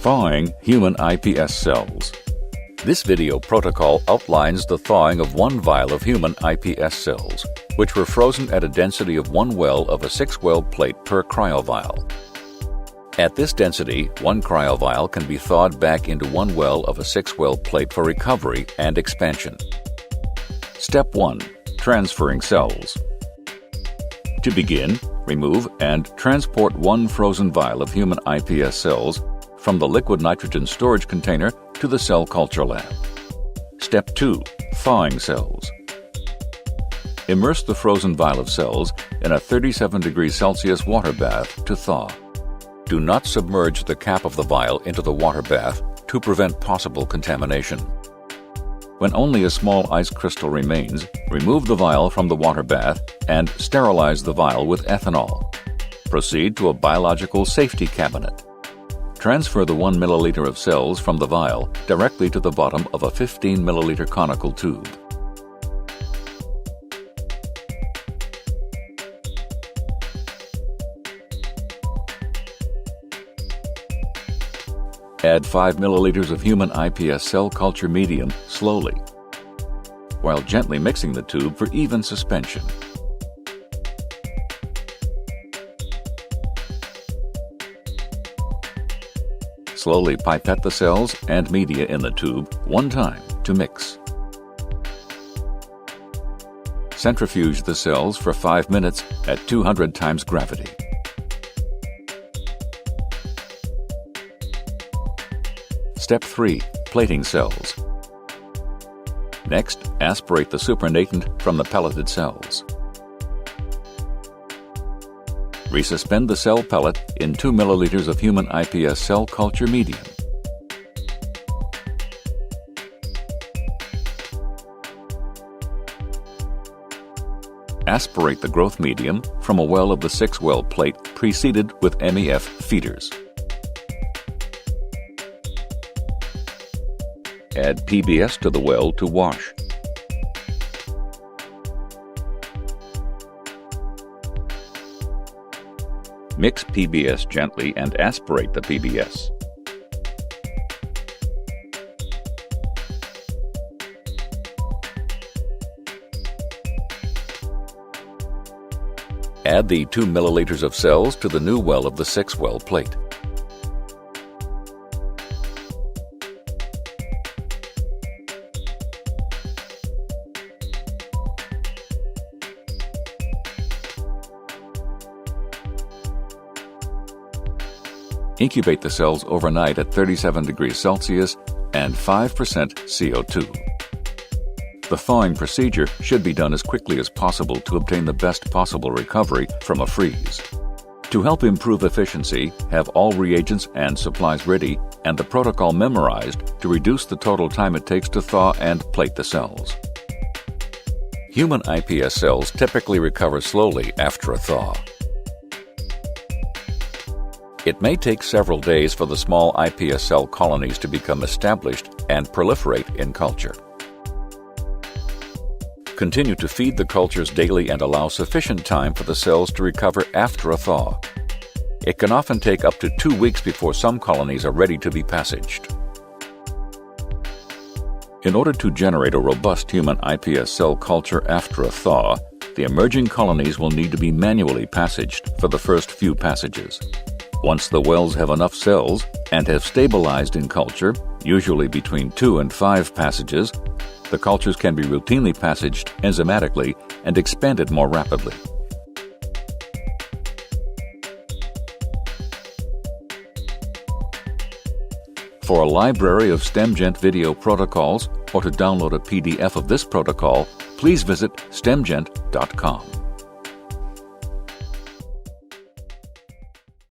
Thawing human iPS cells. This video protocol outlines the thawing of 1 vial of human iPS cells, which were frozen at a density of 1 well of a 6-well plate per cryovial. At this density, 1 cryovial can be thawed back into 1 well of a 6-well plate for recovery and expansion. Step 1. Transferring cells. To begin, remove and transport 1 frozen vial of human iPS cells from the liquid nitrogen storage container to the cell culture lab. Step 2. Thawing cells. Immerse the frozen vial of cells in a 37 degrees Celsius water bath to thaw. Do not submerge the cap of the vial into the water bath to prevent possible contamination. When only a small ice crystal remains, remove the vial from the water bath and sterilize the vial with ethanol. Proceed to a biological safety cabinet. Transfer the 1 milliliter of cells from the vial directly to the bottom of a 15 milliliter conical tube. Add 5 milliliters of human iPS cell culture medium slowly, while gently mixing the tube for even suspension. Slowly pipette the cells and media in the tube 1 time to mix. Centrifuge the cells for 5 minutes at 200 times gravity. Step 3. Plating cells. Next, aspirate the supernatant from the pelleted cells. Resuspend the cell pellet in 2 milliliters of human iPS cell culture medium. Aspirate the growth medium from a well of the 6-well plate preceded with MEF feeders. Add PBS to the well to wash. Mix PBS gently and aspirate the PBS. Add the 2 milliliters of cells to the new well of the 6-well plate. Incubate the cells overnight at 37 degrees Celsius and 5% CO2. The thawing procedure should be done as quickly as possible to obtain the best possible recovery from a freeze. To help improve efficiency, have all reagents and supplies ready and the protocol memorized to reduce the total time it takes to thaw and plate the cells. Human iPS cells typically recover slowly after a thaw. It may take several days for the small iPS cell colonies to become established and proliferate in culture. Continue to feed the cultures daily and allow sufficient time for the cells to recover after a thaw. It can often take up to 2 weeks before some colonies are ready to be passaged. In order to generate a robust human iPS cell culture after a thaw, the emerging colonies will need to be manually passaged for the first few passages. Once the wells have enough cells and have stabilized in culture, usually between 2 and 5 passages, the cultures can be routinely passaged enzymatically and expanded more rapidly. For a library of Stemgent video protocols or to download a PDF of this protocol, please visit stemgent.com.